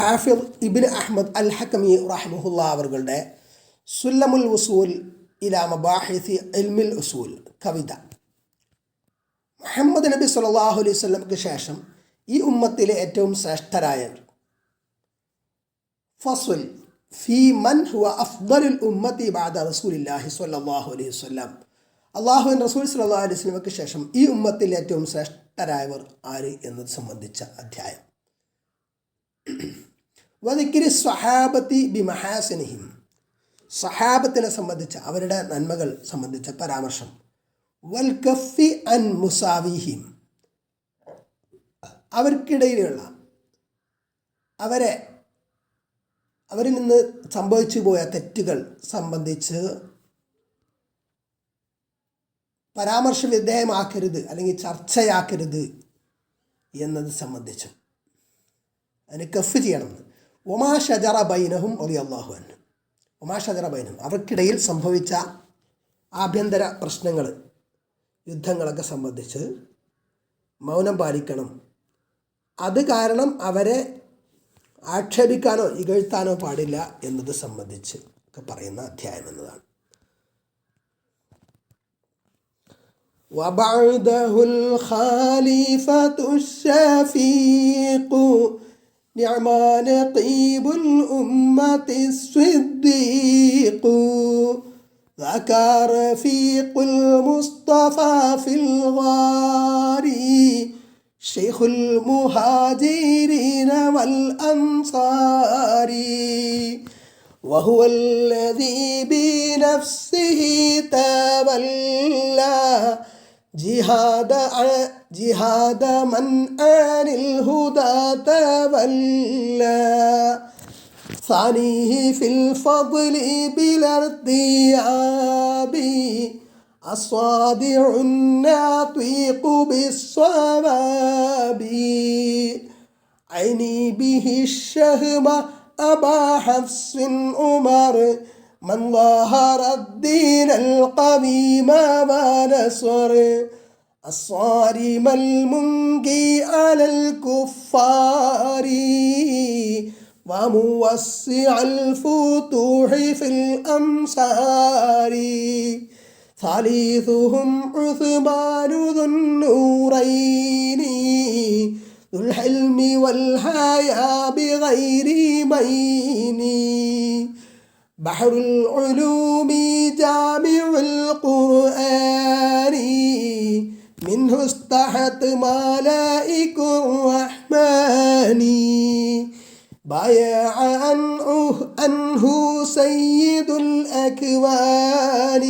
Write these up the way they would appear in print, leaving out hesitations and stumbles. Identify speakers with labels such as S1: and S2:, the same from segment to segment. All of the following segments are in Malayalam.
S1: ഹാഫിദ് ഇബ്നു അഹ്മദ് അൽ ഹക്കമി റഹിമഹുല്ലാ അവരുടെ സുല്ലമുൽ ഉസൂൽ ഇലാ മബാഹിസി ഇൽമിൽ ഉസൂൽ കവിത. മുഹമ്മദ് നബി സല്ലല്ലാഹു അലൈഹി വസല്ലമക്ക് ശേഷം ഈ ഉമ്മത്തിലെ ഏറ്റവും ശ്രേഷ്ഠരായവർ. ഫസ്ൽ ഫീ മൻ ഹുവ അഫ്ദലുൽ ഉമ്മത്തി ബഅദ റസൂലില്ലാഹി സ്വല്ലല്ലാഹു അലൈഹി വസല്ലം. അള്ളാഹുവിൻ റസൂൽ സ്വല്ലല്ലാഹു അലൈഹി വസല്ലമക്ക് ശേഷം ഈ ഉമ്മത്തിൽ ഏറ്റവും ശ്രേഷ്ഠരായവർ ആര് എന്നത് സംബന്ധിച്ച അധ്യായം. വദിക്രി സ്വഹാബത്തി ബിമഹാസിനിഹിം, സ്വഹാബത്തിനെ സംബന്ധിച്ച അവരുടെ നന്മകൾ സംബന്ധിച്ച പരാമർശം. വൽ കഫി അൻ മുസാവിഹിം, അവർക്കിടയിലുള്ള അവരിൽ നിന്ന് സംഭവിച്ചു പോയ തെറ്റുകൾ സംബന്ധിച്ച് പരാമർശ വിധേയമാക്കരുത് അല്ലെങ്കിൽ ചർച്ചയാക്കരുത് എന്നത് സംബന്ധിച്ചും അതിന് കഫ് ചെയ്യണമെന്ന്. ഒമാ ഷജറ ബൈനഹും റളിയല്ലാഹു അൻഹു, ഒമാ ഷജറ ബൈനഹും, അവർക്കിടയിൽ സംഭവിച്ച ആഭ്യന്തര പ്രശ്നങ്ങൾ, യുദ്ധങ്ങളൊക്കെ സംബന്ധിച്ച് മൗനം പാലിക്കണം. അത് കാരണം അവരെ ആക്ഷേപിക്കാനോ ഇകഴ്ത്താനോ പാടില്ല എന്നത് സംബന്ധിച്ച് ഒക്കെ പറയുന്ന അധ്യായം എന്നതാണ്. വബഅദഹുൽ ഖലീഫത്തുശ് ശഫീഖു നിഅമ നഖീബുൽ ഉമ്മത്തിസ് സിദ്ദീഖു ذكر رفيق المصطفى في الغار شيخ المهاجرين والأنصار وهو الذي بنفسه تولى جهاد من عن الهدى تولى ثانيه في الفضل بلا ارتياب الصادع الناطق بالصواب عيني به الشهم أبا حفص عمر من ظهر الدين القويم ونصر الصارم المنقي على الكفار وموسع الفتوح في الأمصار ثالثهم عثمان ذو النورين ذو الحلم والحياء بغير مين بحر العلوم جامع القرآن منه استحت ملائك الرحمن بايع عنه سيد الأكوان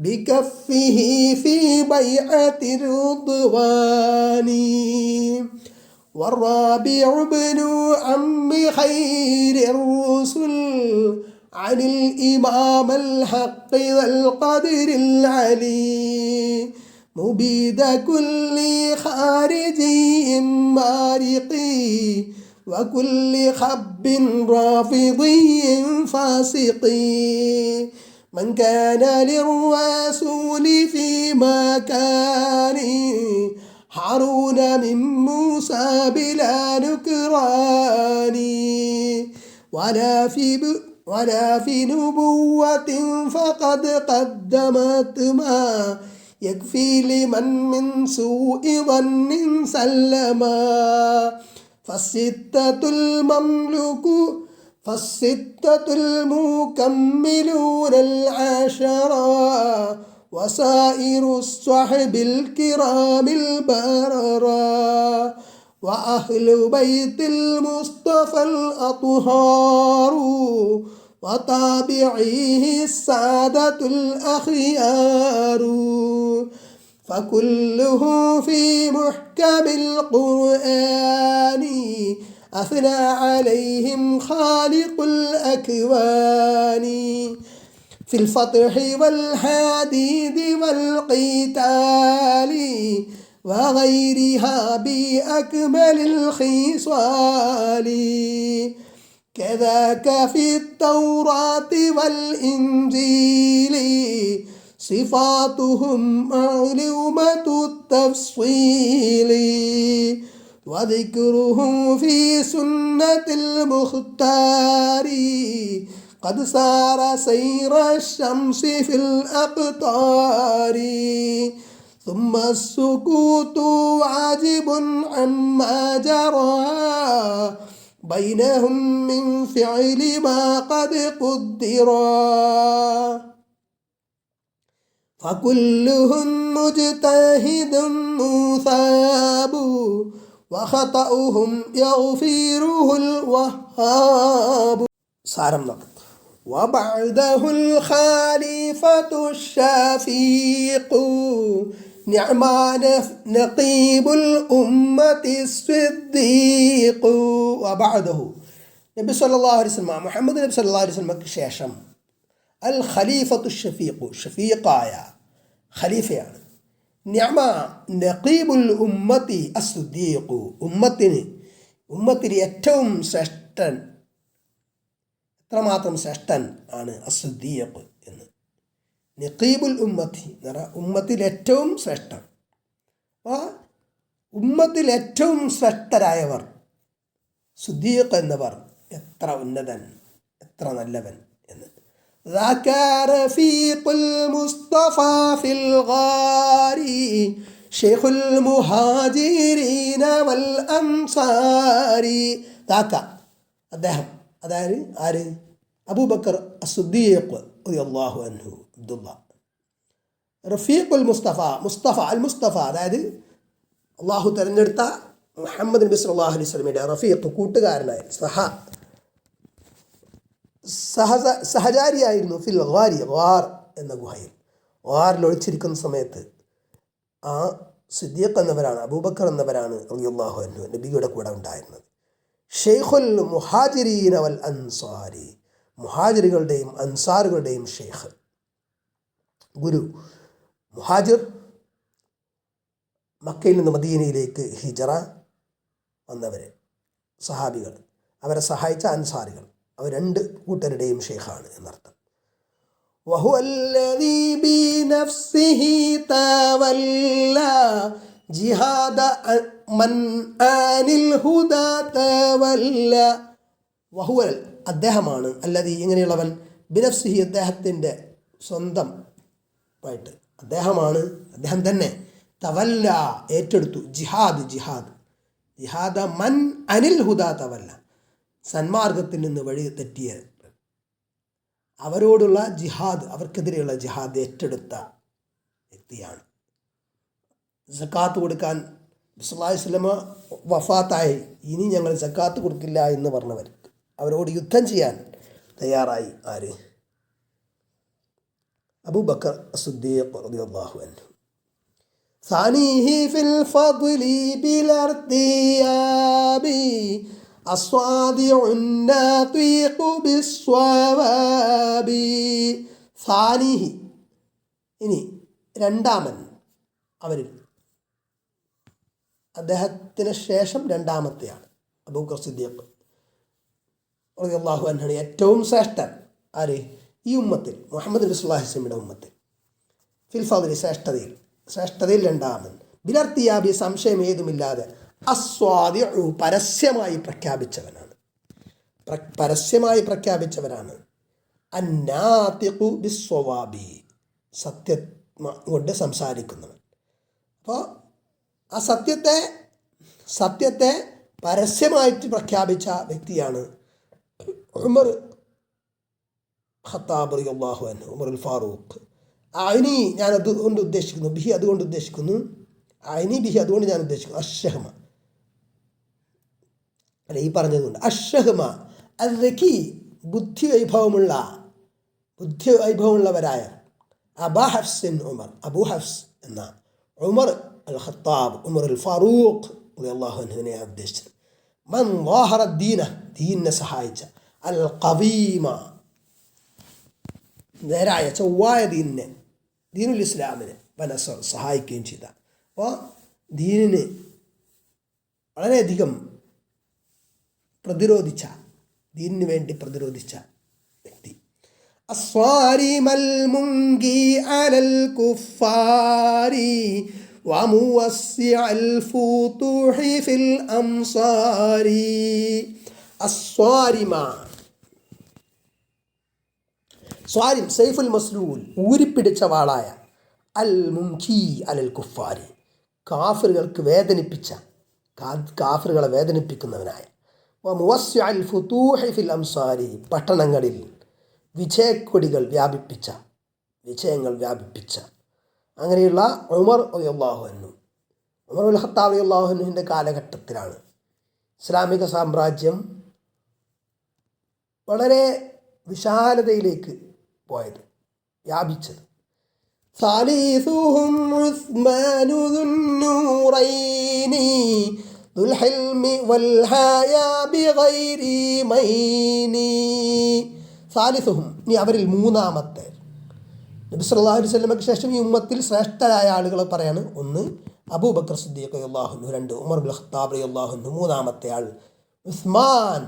S1: بكفه في بيعة الرضوان والرابع ابن عم خير الرسل عن الإمام الحق ذا القدر العلي مبيد كل خارجي مارقي وكل خب رافضي فاسقي من كان للرسول في مكان هارون من موسى بلا نكران ولا في نبوة فقد قدمت ما يكفي لمن من سوء ظن سلما فالستة المكملون العشرة وسائر الصحب الكرام البررة وأهل بيت المصطفى الأطهار وتابعيه السادة الأخيار فكله في محكم القرآن أثنى عليهم خالق الأكوان في الفتح والحديد والقتال وغيرها بأكمل الخصال كذاك في التوراة والإنجيل صفاتهم معلومة التفصيل وذكره في سنة المختار قد سار سير الشمس في الأقطار ثم السكوت واجب عما جرى بينهم من فعل ما قد قدرا فكلهم مجتهد مثاب وخطأهم يغفره الوهاب. സാരം നോക്കാം. وبعده الخليفة الشفيق نعم نقيب الأمة الصديق. وبعده നബി സല്ലല്ലാഹു അലൈഹി വസല്ലം മുഹമ്മദ് നബി സല്ലല്ലാഹു അലൈഹി വസല്ലമക്ക് ശേഷം അൽ ഖലീഫത്തു ഷഫീഖു ഷഫീഖായ ഖലീഫയാണ്. നിഅമ നഖീബുൽ ഉമ്മത്തി അസ്സുദ്ദീഖു ഉമ്മത്തിൽ ഏറ്റവും ശ്രേഷ്ഠൻ, എത്രമാത്രം ശ്രേഷ്ഠൻ ആണ് അസ്സുദ്ദീഖ് എന്ന്. നഖീബുൽ ഉമ്മത്തി എന്ന് പറഞ്ഞാൽ ഉമ്മത്തിൽ ഏറ്റവും ശ്രേഷ്ഠൻ. അപ്പോൾ ഉമ്മത്തിൽ ഏറ്റവും ശ്രേഷ്ഠരായവർ സുദ്ദീഖ് എന്നവർ എത്ര ഉന്നതൻ, എത്ര നല്ലവൻ എന്ന്. ذاك رفيق المصطفى في الغار شيخ المهاجرين والأنصار. ذاك അദ്ദേഹം, അതായത് ആര്? അബൂബക്കർ അസ്സുദ്ദീഖ് റളിയല്ലാഹു അൻഹു അബ്ദുള്ള. റഫീഖുൽ മുസ്തഫ അൽ മുസ്തഫ, അതായത് അള്ളാഹു തിരഞ്ഞെടുത്ത മുഹമ്മദ് നബി സല്ലല്ലാഹു അലൈഹി വസല്ലമയുടെ റഫീഖ്, കൂട്ടുകാരനായ സഹചാരിയായിരുന്നു. ഫിൽ ഗാർ എന്ന ഗുഹയിൽ, ഗാറിൽ ഒളിച്ചിരിക്കുന്ന സമയത്ത് ആ സിദ്ദീഖ് എന്നവരാണ്, അബൂബക്കർ എന്നവരാണ് റളിയല്ലാഹു അൻഹു നബിയുടെ കൂടെ ഉണ്ടായിരുന്നത്. ഷെയ്ഖുൽ മുഹാജിരീന വൽ അൻസാരി, മുഹാജിറുകളുടെയും അൻസാറുകളുടെയും ഷെയ്ഖ്, ഗുരു. മുഹാജിർ മക്കയിൽ നിന്ന് മദീനയിലേക്ക് ഹിജറ വന്നവരെ, സഹാബികൾ, അവരെ സഹായിച്ച അൻസാരികൾ, അവർ രണ്ട് കൂട്ടരുടെയും ഷെയ്ഖാണ് എന്നർത്ഥം. وهو الذي بنفسه تولى جهاد من آن الهدى تولى. وهو അദ്ദേഹമാണ് അല്ലതി, ഇങ്ങനെയുള്ളവൻ, ബിനഫ്സിഹി അദ്ദേഹത്തിൻ്റെ സ്വന്തം ആയിട്ട് അദ്ദേഹമാണ്, അദ്ദേഹം തന്നെ, തവല്ല ഏറ്റെടുത്തു, ജിഹാദ മൻ അനിൽ ഹുദാ തവല്ല, സന്മാർഗത്തിൽ നിന്ന് വഴി തെറ്റിയ അവരോടുള്ള ജിഹാദ്, അവർക്കെതിരെയുള്ള ജിഹാദ് ഏറ്റെടുത്ത വ്യക്തിയാണ്. സക്കാത്ത് കൊടുക്കാൻ സല്ലല്ലാഹു അലൈഹി വസല്ലമ വഫാത്തായി, ഇനി ഞങ്ങൾ സക്കാത്ത് കൊടുക്കില്ല എന്ന് പറഞ്ഞവർ, അവരോട് യുദ്ധം ചെയ്യാൻ തയ്യാറായി ആര്? അബൂബക്കർ അസ്സുദ്ദീഖ് റളിയല്ലാഹു അൻഹു. ثانيه في الفضل بلا ارتياب الصادع الناطق بالصواب. ثانيه, ഇനി രണ്ടാമൻ, അവരിൽ അദ്ദേഹത്തിന് ശേഷം രണ്ടാമത്തെയാണ് അബൂബക്കർ സിദ്ദീഖ് റളിയല്ലാഹു അൻഹു, ഏറ്റവും ശ്രേഷ്ഠൻ ആര്? ഈ ഉമ്മത്തിൽ, മുഹമ്മദ് നബി സല്ലല്ലാഹു അലൈഹി വസല്ലമയുടെ ഉമ്മത്തിൽ. ഫിൽ ഫദ്ലി, ശ്രേഷ്ഠതയിൽ രണ്ടാമൻ. ബിലർത്തിയാബി, സംശയം ഏതുമില്ലാതെ. അസ്വാദിഉ, പരസ്യമായി പ്രഖ്യാപിച്ചവനാണ്. അന്നാതിഖു ബിസ്സവാബി, സത്യം കൊണ്ട് സംസാരിക്കുന്നവൻ. അപ്പോൾ ആ സത്യത്തെ പരസ്യമായിട്ട് പ്രഖ്യാപിച്ച വ്യക്തിയാണ് ഉമർ ഖത്താബ് റളിയല്ലാഹു അൻഹു, ഉമറുൽ ഫാറൂഖ്. ഐനി, ഞാൻ അതുകൊണ്ട് ഉദ്ദേശിക്കുന്നു, ബിഹി അതുകൊണ്ട് ഉദ്ദേശിക്കുന്നു, ഐനി ബിഹി അതുകൊണ്ട് ഞാൻ ഉദ്ദേശിക്കുന്നു, അഷ്ഹമ, അല്ല ഈ പറഞ്ഞതുകൊണ്ട്, അഷ്ഹമ അദ്ദക്കി, ബുദ്ധി വൈഭവമുള്ളവരായ അബാ ഹഫ്സിൻ ഉമർ, അബൂ ഹഫ്സ് എന്ന ഉമർ അൽ ഖത്താബ്, ഉമർ അൽ ഫാറൂഖ് റളിയല്ലാഹു അൻഹുവിനെ ഉദ്ദേശിച്ചത്. മൻ ളാഹറ ദീന, ദീനിനെ സഹായിച്ച, അൽ ഖവീമ, നേരായ ചൊവ്വായ ദീനുൽ ഇസ്ലാമിനെ വനസർ, സഹായിക്കുകയും ചെയ്ത. അപ്പോൾ ദീനിന് വളരെയധികം ദീനിന് വേണ്ടി പ്രതിരോധിച്ച വ്യക്തി. അസ്വാരിമൽ മുങ്കി അലൽ കുഫാരി وموسع الفتوح في الأمصار الصارمة സ്വാരിം സൈഫുൽ മസ്ലൂൽ ഊരിപ്പിടിച്ച വാളായ അൽ മുൻകി അലൽ കുഫാരി കാഫിറുകൾക്ക് വേദനിപ്പിച്ച കാഫിറുകളെ വേദനിപ്പിക്കുന്നവനായ മുവസ്സിഅൽ ഫുതൂഹി ഫിൽ അംസാരി പട്ടണങ്ങളിൽ വിജയക്കൊടികൾ വിജയങ്ങൾ വ്യാപിപ്പിച്ച അങ്ങനെയുള്ള ഉമർ റളിയല്ലാഹു അൻഹു ഉമർ ഉൽ ഖത്താബ് റളിയല്ലാഹു അൻഹുവിൻ്റെ കാലഘട്ടത്തിലാണ് ഇസ്ലാമിക സാമ്രാജ്യം വളരെ വിശാലതയിലേക്ക് പോയത്, വ്യാപിച്ചത്. സാലിസുഹും ഉസ്മാനു ദുന്നൂറൈനി ദുൽ ഹൽമി വൽ ഹയാ ബിഗൈരി മൈനി. സാലിസുഹും, ഇനി അവരിൽ മൂന്നാമത്തെ, നബി സല്ലല്ലാഹു അലൈഹി വസല്ലമയ്ക്ക് ശേഷം ഈ ഉമ്മത്തിൽ ശ്രേഷ്ഠരായ ആളുകളെ പറയാണ്. ഒന്ന് അബൂബക്കർ സിദ്ദീഖ് റളിയല്ലാഹു അൻഹു, രണ്ട് ഉമർ ഇബ്നുൽ ഖത്താബ് റളിയല്ലാഹു അൻഹു, മൂന്നാമത്തെ ആൾ ഉസ്മാൻ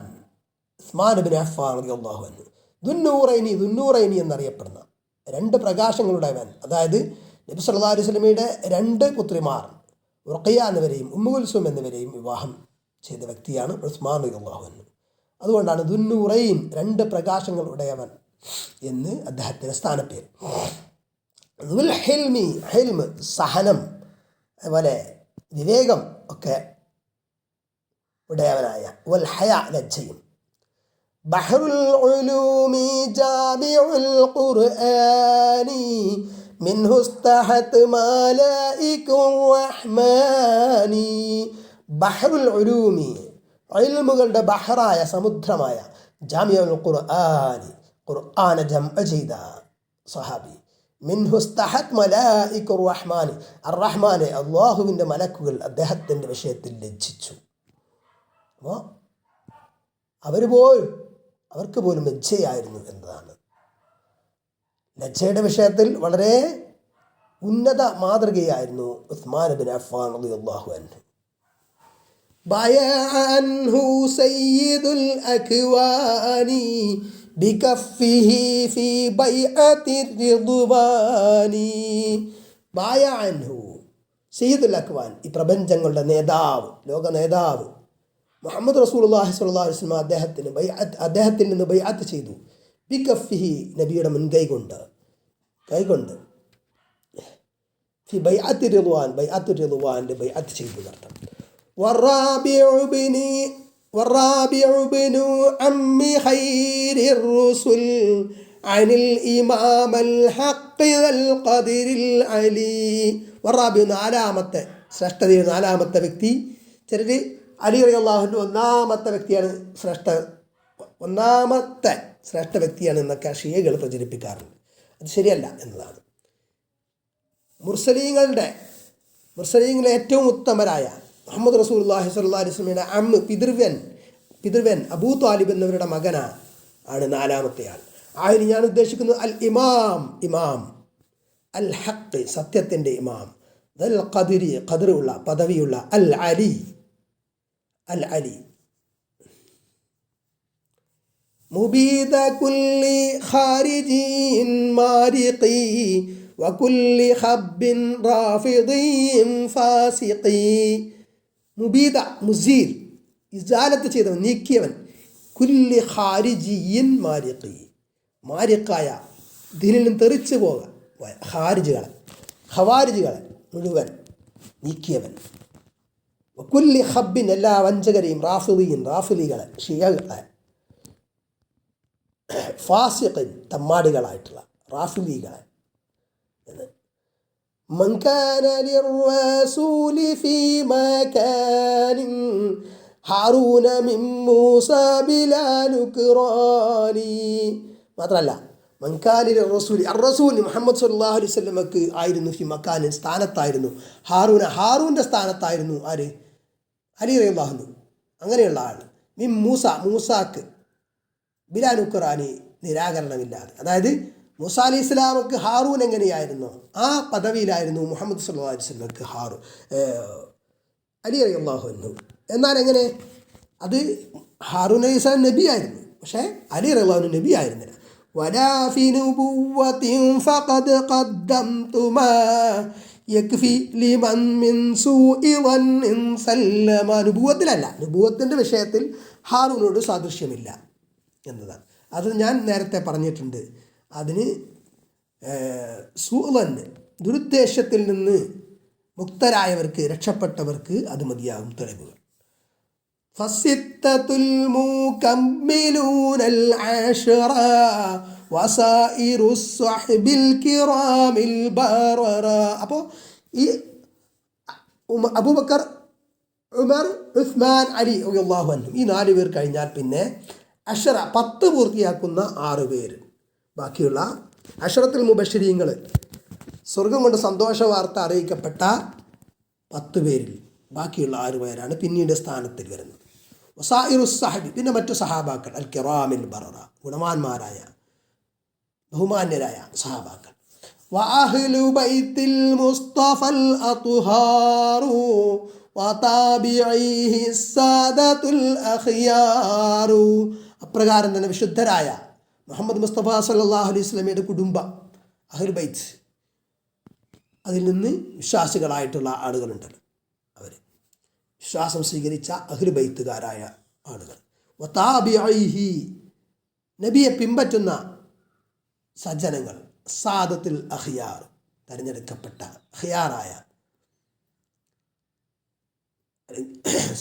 S1: ഇബ്നു അഫ്ഫാൻ റളിയല്ലാഹു അൻഹു. ദുന്നൂറൈനി എന്നറിയപ്പെടുന്ന രണ്ട് പ്രകാശങ്ങളുടേവൻ, അതായത് നബി സല്ലല്ലാഹു അലൈഹി വസല്ലമയുടെ രണ്ട് പുത്രിമാർ റുഖയ്യ എന്നിവരെയും ഉമ്മു കുൽസും എന്നിവരെയും വിവാഹം ചെയ്ത വ്യക്തിയാണ് ഉസ്മാൻ റളിയല്ലാഹു അൻഹു. അതുകൊണ്ടാണ് ദുന്നൂറൈൻ, രണ്ട് പ്രകാശങ്ങളുടേവൻ എന്ന് അദ്ദേഹത്തിൻ്റെ സ്ഥാനപ്പേര്. ദുൽ ഹിൽമി, ഹിൽമ് സഹനം, അതുപോലെ വിവേകം ഒക്കെ ഉടയവനായ, വൽ ഹയാ ലജ്ജയും. ബഹറുൽ ഉലൂമി ജാമിഉൽ ഖുർആനി മിൻഹു ഇസ്തഹത് മലായികുർ റഹ്മാനി. ബഹറുൽ ഉലൂമി, ഇൽമുകളുടെ ബഹറായ സമുദ്രമായ, ജാമിഉൽ ഖുർആനി, ഖുർആനെ ജംഅ ചെയ്ത സഹാബി. മിൻഹു ഇസ്തഹത് മലായികുർ റഹ്മാനി, അർ-റഹ്മാനെ അല്ലാഹുവിൻ്റെ മലക്കുകൾ അദ്ദേഹത്തിൻ്റെ വിഷയത്തിൽ ലജ്ജിച്ചു. അപ്പോൾ അവർക്ക് പോലും ലജ്ജയായിരുന്നു എന്നതാണ്. ലജ്ജയുടെ വിഷയത്തിൽ വളരെ ഉന്നത മാതൃകയായിരുന്നു ഉസ്മാൻ ഇബ്നു അഫ്ഫാൻ റളിയല്ലാഹു അൻഹു. ബയഅൻഹു സയ്യിദുൽ അക്വാനി ബികഫിഹി ഫീ ബൈഅത്തിർ റിദ്വാനി. ബയഅൻഹു സയ്യിദുൽ അക്വാൻ, ഈ പ്രപഞ്ചങ്ങളുടെ നേതാവ്, ലോക നേതാവ് മുഹമ്മദ് റസൂലുള്ളാഹി സ്വല്ലല്ലാഹു അലൈഹി വസല്ലം അദ്ദേഹത്തിൽ നിന്ന് ബൈഅത്ത് ചെയ്തു. ബികഫിഹി, നബിയുടെ മുൻകൈ കൊണ്ട് ഫി ബൈഅത്തി റിദ്വാൻ, ബൈഅത്തു റിദ്വാന്റെ ബൈഅത്ത് ചെയ്തു എന്നർത്ഥം. വറാബിഉ ബിനു അമ്മി ഖൈരിർ റുസുൽ അനിൽ ഇമാമൽ ഹഖ് വൽ ഖദരിൽ അലി. വറാബിഉ, നാലാമത്തെ ശ്രേഷ്ഠതയുടെ നാലാമത്തെ വ്യക്തി. ചിലർ അലി റളിയല്ലാഹു അൻഹു ഒന്നാമത്തെ വ്യക്തിയാണ്, ഒന്നാമത്തെ ശ്രേഷ്ഠ വ്യക്തിയാണ് എന്നൊക്കെ ഷിയകൾ പ്രചരിപ്പിക്കാറുണ്ട്. അത് ശരിയല്ല എന്നതാണ്. മുർസലീങ്ങളെ ഏറ്റവും ഉത്തമരായ മുഹമ്മദ് റസൂലുള്ളാഹി സ്വല്ലല്ലാഹു അലൈഹി വസല്ലമയുടെ പിതൃവൻ അബൂ ത്വാലിബ് എന്നിവരുടെ ആണ് നാലാമത്തെ ആൾ. അതിന് ഞാൻ ഉദ്ദേശിക്കുന്നത് അൽ ഇമാം അൽ ഹഖ്, സത്യത്തിൻ്റെ ഇമാം, ദൽ ഖദരി, ഖദറുള്ള പദവിയുള്ള, അൽ അലി മുബീദ കുല്ലി ഖാരിജിൻ മാരിഖി വകുല്ലി ഖബ്ബിൻ റാഫിദിൻ ഫാസിഖി. മുബീദ, മുസീൽ, ഇസാലത്ത് ചെയ്തവൻ, നീക്കിയവൻ. കുല്ലി ഖാരിജിൻ മാരിഖി, മാരിഖായ ദീനിൽ നിന്ന് തെറിച്ചു ഖവാരിജുകളെ മുഴുവൻ നീക്കിയവൻ. കുല്ലി ഖബ്ബിൻ, എല്ലാ വഞ്ചകരെയും, റാഫിലികളെ ഷിയകളെ, ഫാസിഖിൻ, തമ്മാടികളായിട്ടുള്ള റാഫിലികളെ. മൻ കാന ലിർറസൂലി ഫീ മകാനിൻ ഹാറൂന മിൻ മൂസ ബിലാ നുക്റാനി. മാത്രമല്ല, മൻ കാന ലിർറസൂലി, അർ-റസൂൽ മുഹമ്മദ് സല്ലല്ലാഹു അലൈഹി വസല്ലമക്ക് ആയിരുന്നു ഫി മകാനിൻ, സ്ഥാനത്തായിരുന്നു, ഹാറൂൻ്റെ സ്ഥാനത്തായിരുന്നു ആര്? അലി റളിയല്ലാഹു അൻഹു. അങ്ങനെയുള്ള ആൾ. മിൻ മൂസാക്ക് ബിലാ നുക്റാനി, നിരാകരണമില്ലാതെ. അതായത് മൂസ അലൈഹി ഇസ്ലാമക്ക് ഹാറൂൻ എങ്ങനെയായിരുന്നു ആ പദവിയിലായിരുന്നു മുഹമ്മദ് സല്ലല്ലാഹു അലൈഹി വസല്ലമക്ക് അലി റളിയല്ലാഹു അൻഹു. എന്നാൽ എങ്ങനെ? അത് ഹാറൂൻ അലൈഹി ഇസ്ലാം നബിയായിരുന്നു, പക്ഷേ അലി റളിയല്ലാഹു അൻഹു നബിയായിരുന്നില്ല. വലാ ഫി നുബുവ്വതിൻ ഫഖദ് ഖദ്ദംതു മാ യക്ഫി ലിമൻ മിൻ സൂഇ വന്നിൻ സല്ലമ. നുബുവത്തിലല്ല, നുബുവത്തിൻ്റെ വിഷയത്തിൽ ഹാറൂനോട് സാദൃശ്യമില്ല എന്നതാണ്. അത് ഞാൻ നേരത്തെ പറഞ്ഞിട്ടുണ്ട്. അതിന് സൂഅൻ ദുരുദ്ദേശത്തിൽ നിന്ന് മുക്തരായവർക്ക്, രക്ഷപ്പെട്ടവർക്ക് അത് മതിയാകും തെളിവുകൾ. ഫസിത്തത്തുൽ മുകമ്മിലൂനൽ അശ്റ വസായിറുസ് സ്വഹ്ബിൽ കിറാമിൽ ബററ. അപ്പോൾ ഈ അബൂബക്കർ, ഉമർ, ഉസ്മാൻ, അലി റളിയല്ലാഹു അൻഹും ഈ 4 പേർ കഴിഞ്ഞാൽ പിന്നെ 10 പൂർത്തിയാക്കുന്ന 6 പേര്, ബാക്കിയുള്ള അശ്റത്തുൽ മുബശ്ശിരീങ്ങൾ, സ്വർഗം കൊണ്ട് സന്തോഷ വാർത്ത അറിയിക്കപ്പെട്ട 10 പേരിൽ ബാക്കിയുള്ള 6 പേരാണ് പിന്നീട് സ്ഥാനത്തിൽ വരുന്നത്. വസായിറുസ് സഹബി, പിന്നെ മറ്റു സഹാബാക്കൾ, അൽ കിറാമിൽ ബററ, ഗുണവാന്മാരായ ബഹുമാന്യരായ സഹാബാക്കൾ. വഅഹ്ലു ബൈത്തിൽ മുസ്തഫൽ അത്ഹാറു വതാബിഈഹി സാദത്തുൽ അഖ്യാറു. അപ്രകാരം തന്നെ വിശുദ്ധരായ മുഹമ്മദ് മുസ്തഫ സല്ലല്ലാഹു അലൈഹി വസല്ലമയുടെ കുടുംബം അഹ്ലു ബൈത്ത്, അതിൽ നിന്ന് വിശ്വാസികളായിട്ടുള്ള ആളുകളുണ്ടല്ലോ, അവർ വിശ്വാസം സ്വീകരിച്ച അഹ്ലു ബൈത്തുകാരായ ആളുകൾ. വതാബിഈഹി, നബിയെ പിൻപറ്റുന്ന സജ്ജനങ്ങൾ. സാദത്തുൽ അഖ്യാർ, തിരഞ്ഞെടുക്കപ്പെട്ട അഖ്യാറായ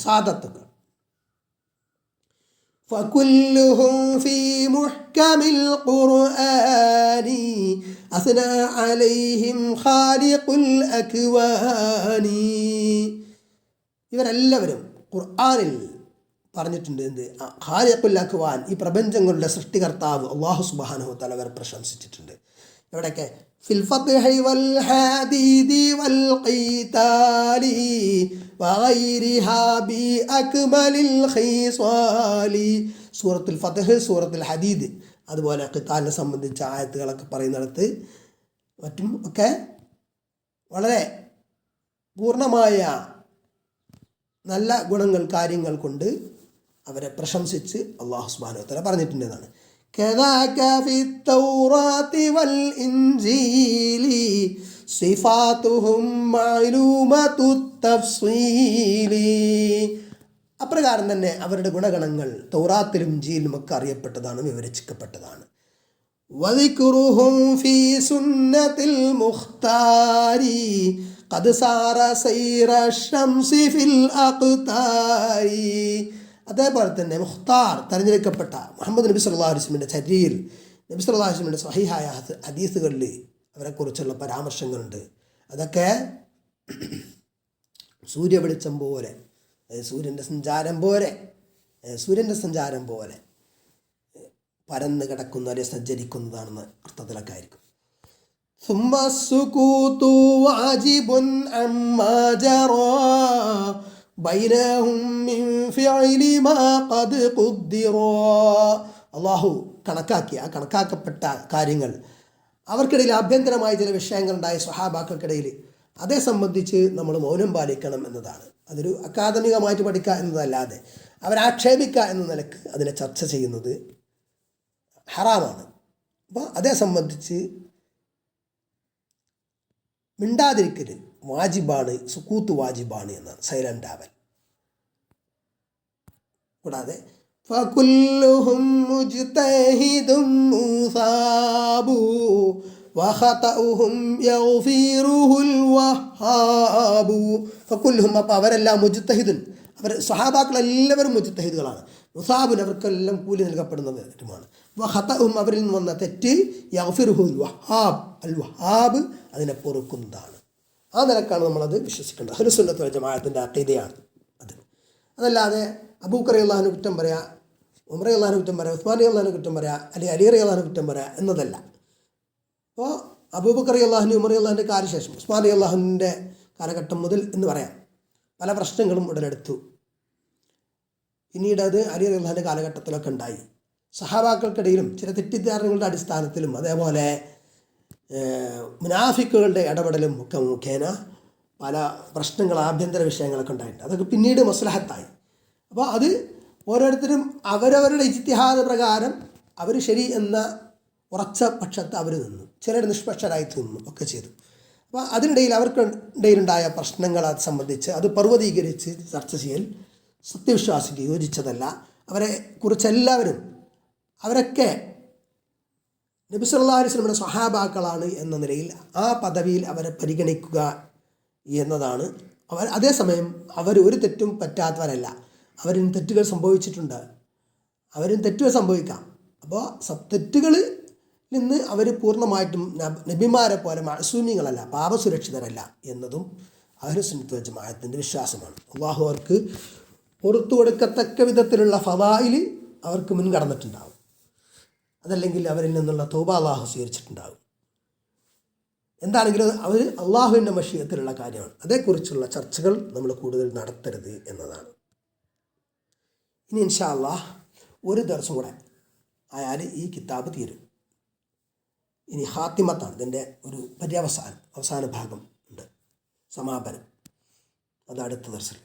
S1: സാദത്തുകൾ. ഫകുല്ലുഹും ഫീ മുഹ്കമിൽ ഖുർആനി അസ്നാ അലൈഹിം ഖാലിഖുൽ അക്വാനി. ഇവരെല്ലാവരും ഖുർആനിൽ പറഞ്ഞിട്ടുണ്ട് എന്ത്? ഖാലിഖുൽ അക്വാൻ, ഈ പ്രപഞ്ചങ്ങളുടെ സൃഷ്ടികർത്താവ് അല്ലാഹു സുബ്ഹാനഹു വ തആല അവരെ പ്രശംസിച്ചിട്ടുണ്ട്. എവിടെയൊക്കെ? ഫിൽ ഫത്ഹി വൽ ഹദീദി വൽ ഖീതാലി വഗൈരിഹാ ബി അക്മലിൽ ഖീസാലി. സൂറത്തുൽ ഫത്ഹ്, സൂറത്തുൽ ഹദീദ്, അതുപോലെ ഖിതാലിനെ സംബന്ധിച്ച ആയത്തുകളൊക്കെ പറയുന്നിടത്ത് മറ്റും ഒക്കെ വളരെ പൂർണ്ണമായ നല്ല ഗുണങ്ങൾ, കാര്യങ്ങൾ കൊണ്ട് അവരെ പ്രശംസിച്ച് അല്ലാഹു സുബ്ഹാനഹു വ തആല പറഞ്ഞിട്ടുണ്ടെന്നാണ്. കദാക ഫിത്തൗറാത്തി വൽ ഇൻജീലി സിഫാതുഹും മഅലൂമതുത് തഫ്സീലി. അപ്രകാരം തന്നെ അവരുടെ ഗുണഗണങ്ങൾ തൗറാത്തിലും ഇൻജീലിലും ഒക്കെ അറിയപ്പെട്ടതാണ്, വിവരിക്കപ്പെട്ടതാണ്. വദിക്റുഹും ഫീ സുന്നത്തിൽ മുഖ്താരി ഖദ് സാറ സൈറ ശംസി ഫിൽ അഖ്താരി. അതേപോലെ തന്നെ മുഖ്താർ, തിരഞ്ഞെടുക്കപ്പെട്ട മുഹമ്മദ് നബി സല്ലല്ലാഹു അലൈഹി വസല്ലമയുടെ ചര്യയിൽ, നബി സല്ലല്ലാഹു അലൈഹി വസല്ലമയുടെ സ്വഹീഹായ ഹദീസുകളിൽ അവരെക്കുറിച്ചുള്ള പരാമർശങ്ങളുണ്ട്. അതൊക്കെ സൂര്യവെളിച്ചം പോലെ, സൂര്യൻ്റെ സഞ്ചാരം പോലെ പരന്ന് കിടക്കുന്ന, അല്ലെങ്കിൽ സഞ്ചരിക്കുന്നതാണെന്ന് അർത്ഥത്തിലൊക്കെ ആയിരിക്കും. ثم السكوت واجب عما جرى بينهم من فعل ما قد قدر. അള്ളാഹു കണക്കാക്കിയ, ആ കണക്കാക്കപ്പെട്ട കാര്യങ്ങൾ, അവർക്കിടയിൽ ആഭ്യന്തരമായ ചില വിഷയങ്ങളുണ്ടായ സ്വഹാബാക്കൾക്കിടയിൽ, അതേ സംബന്ധിച്ച് നമ്മൾ മൗനം പാലിക്കണം എന്നതാണ്. അതൊരു അക്കാദമികമായിട്ട് പഠിക്കുക എന്നതല്ലാതെ അവരാക്ഷേപിക്കുക എന്ന നിലക്ക് അതിനെ ചർച്ച ചെയ്യുന്നത് ഹറാമാണ്. അപ്പോൾ അതേ സംബന്ധിച്ച് മിണ്ടാതിരിക്കൽ വാജിബാണ്, സുക്കൂത്ത് വാജിബാണ് എന്നാണ്, സൈലൻ്റ് ആവൽ. കൂടാതെ ഫകുല്ലുഹും മുജ്തഹിദും മുസാബു വഖതഉഹും യഗ്ഫിറുഹുൽ വഹാബു. ഫകുല്ലുഹും, അപ്പോൾ അവരെല്ലാം മുജ്തഹിദുൻ, അവർ സ്വഹാബാക്കളെല്ലാവരും മുജ്തഹിദുകളാണ്. മുസാബുൻ, അവർക്കെല്ലാം കൂലി നൽകപ്പെടുന്നവരുമാണ്. വഖതഉഹും, അവരിൽ നിന്ന് വന്ന തെറ്റ്, യഗ്ഫിറുഹുൽ വഹാബ്, അൽ വഹാബ് അതിനെ പൊറുക്കുന്നതാണ്. ആ നിലക്കാണ് നമ്മളത് വിശ്വസിക്കേണ്ടത്. അഹ്ലുസ് സുന്നത്ത് വൽ ജമാഅത്തിൻ്റെ അഖീദയാണ് അത്. അതല്ലാതെ അബൂബക്കർ റളിയല്ലാഹു കുറ്റം പറയാ, ഉമർ റളിയല്ലാഹു കുറ്റം പറയാ, ഉസ്മാൻ റളിയല്ലാഹു കുറ്റം പറയാ, അല്ലെങ്കിൽ അലി റളിയല്ലാഹു കുറ്റം പറയാ എന്നതല്ല. അപ്പോൾ അബൂബക്കർ റളിയല്ലാഹു, ഉമർ റളിയല്ലാഹുവിൻ്റെ കാലശേഷം ഉസ്മാൻ റളിയല്ലാഹുവിൻ്റെ കാലഘട്ടം മുതൽ എന്ന് പറയാം പല പ്രശ്നങ്ങളും ഉടലെടുത്തു. പിന്നീട് അത് അലി റളിയല്ലാഹുവിൻ്റെ കാലഘട്ടത്തിലൊക്കെ ഉണ്ടായി. സഹാബാക്കൾക്കിടയിലും ചില തെറ്റിദ്ധാരണകളുടെ അടിസ്ഥാനത്തിലും അതേപോലെ മുനാഫിക്കുകളുടെ ഇടപെടലും ഒക്കെ മുഖേന പല പ്രശ്നങ്ങൾ, ആഭ്യന്തര വിഷയങ്ങളൊക്കെ ഉണ്ടായിട്ടുണ്ട്. അതൊക്കെ പിന്നീട് മസ്ലഹത്തായി. അപ്പോൾ അത് ഓരോരുത്തരും അവരവരുടെ ഇജ്തിഹാദ് പ്രകാരം അവർ ശരി എന്ന ഉറച്ച പക്ഷത്ത് അവർ നിന്നു, ചിലർ നിഷ്പക്ഷരായി നിന്നു ഒക്കെ ചെയ്തു. അപ്പോൾ അതിനിടയിൽ അവർക്കിടയിലുണ്ടായ പ്രശ്നങ്ങളെ സംബന്ധിച്ച് അത് പർവ്വതീകരിച്ച് ചർച്ച ചെയ്യൽ സത്യവിശ്വാസിക്ക് യോജിച്ചതല്ല. അവരെ കുറിച്ചെല്ലാവരും അവരൊക്കെ നബി സല്ലല്ലാഹു അലൈഹി വസല്ലമയുടെ സ്വഹാബാക്കളാണ് എന്ന നിലയിൽ ആ പദവിയിൽ അവരെ പരിഗണിക്കുക എന്നതാണ്. അതേസമയം അവർ ഒരു തെറ്റും പറ്റാത്തവരല്ല. അവരിന് തെറ്റുകൾ സംഭവിച്ചിട്ടുണ്ട്, അവരും തെറ്റുകൾ സംഭവിക്കാം. അപ്പോൾ തെറ്റുകളിൽ നിന്ന് അവർ പൂർണ്ണമായിട്ടും നബിമാരെ പോലെ മഅസൂമികളല്ല, പാപസുരക്ഷിതരല്ല എന്നതും അഹ്ലുസുന്നത്ത് വൽ ജമാഅത്തിൻ്റെ വിശ്വാസമാണ്. അള്ളാഹു അവർക്ക് പുറത്തു കൊടുക്കത്തക്ക വിധത്തിലുള്ള ഫദായിൽ അവർക്ക് മുൻകടന്നിട്ടുണ്ടാകും. അതല്ലെങ്കിൽ അവരിൽ നിന്നുള്ള തൗബ അള്ളാഹു സ്വീകരിച്ചിട്ടുണ്ടാകും. എന്താണെങ്കിലും അവർ അള്ളാഹുവിൻ്റെ മശീഅത്തിലുള്ള കാര്യമാണ്. അതേക്കുറിച്ചുള്ള ചർച്ചകൾ നമ്മൾ കൂടുതൽ നടത്തരുത് എന്നതാണ്. ഇനി ഇൻഷാ അള്ളാഹ് ഒരു ദിവസം കൂടെ ആയാൽ ഈ കിതാബ് തീരും. ഇനി ഹാത്തിമത്താണ് ഇതിൻ്റെ ഒരു പര്യവസാനം, അവസാന ഭാഗം ഉണ്ട്, സമാപനം. അത് അടുത്ത ദർസിൽ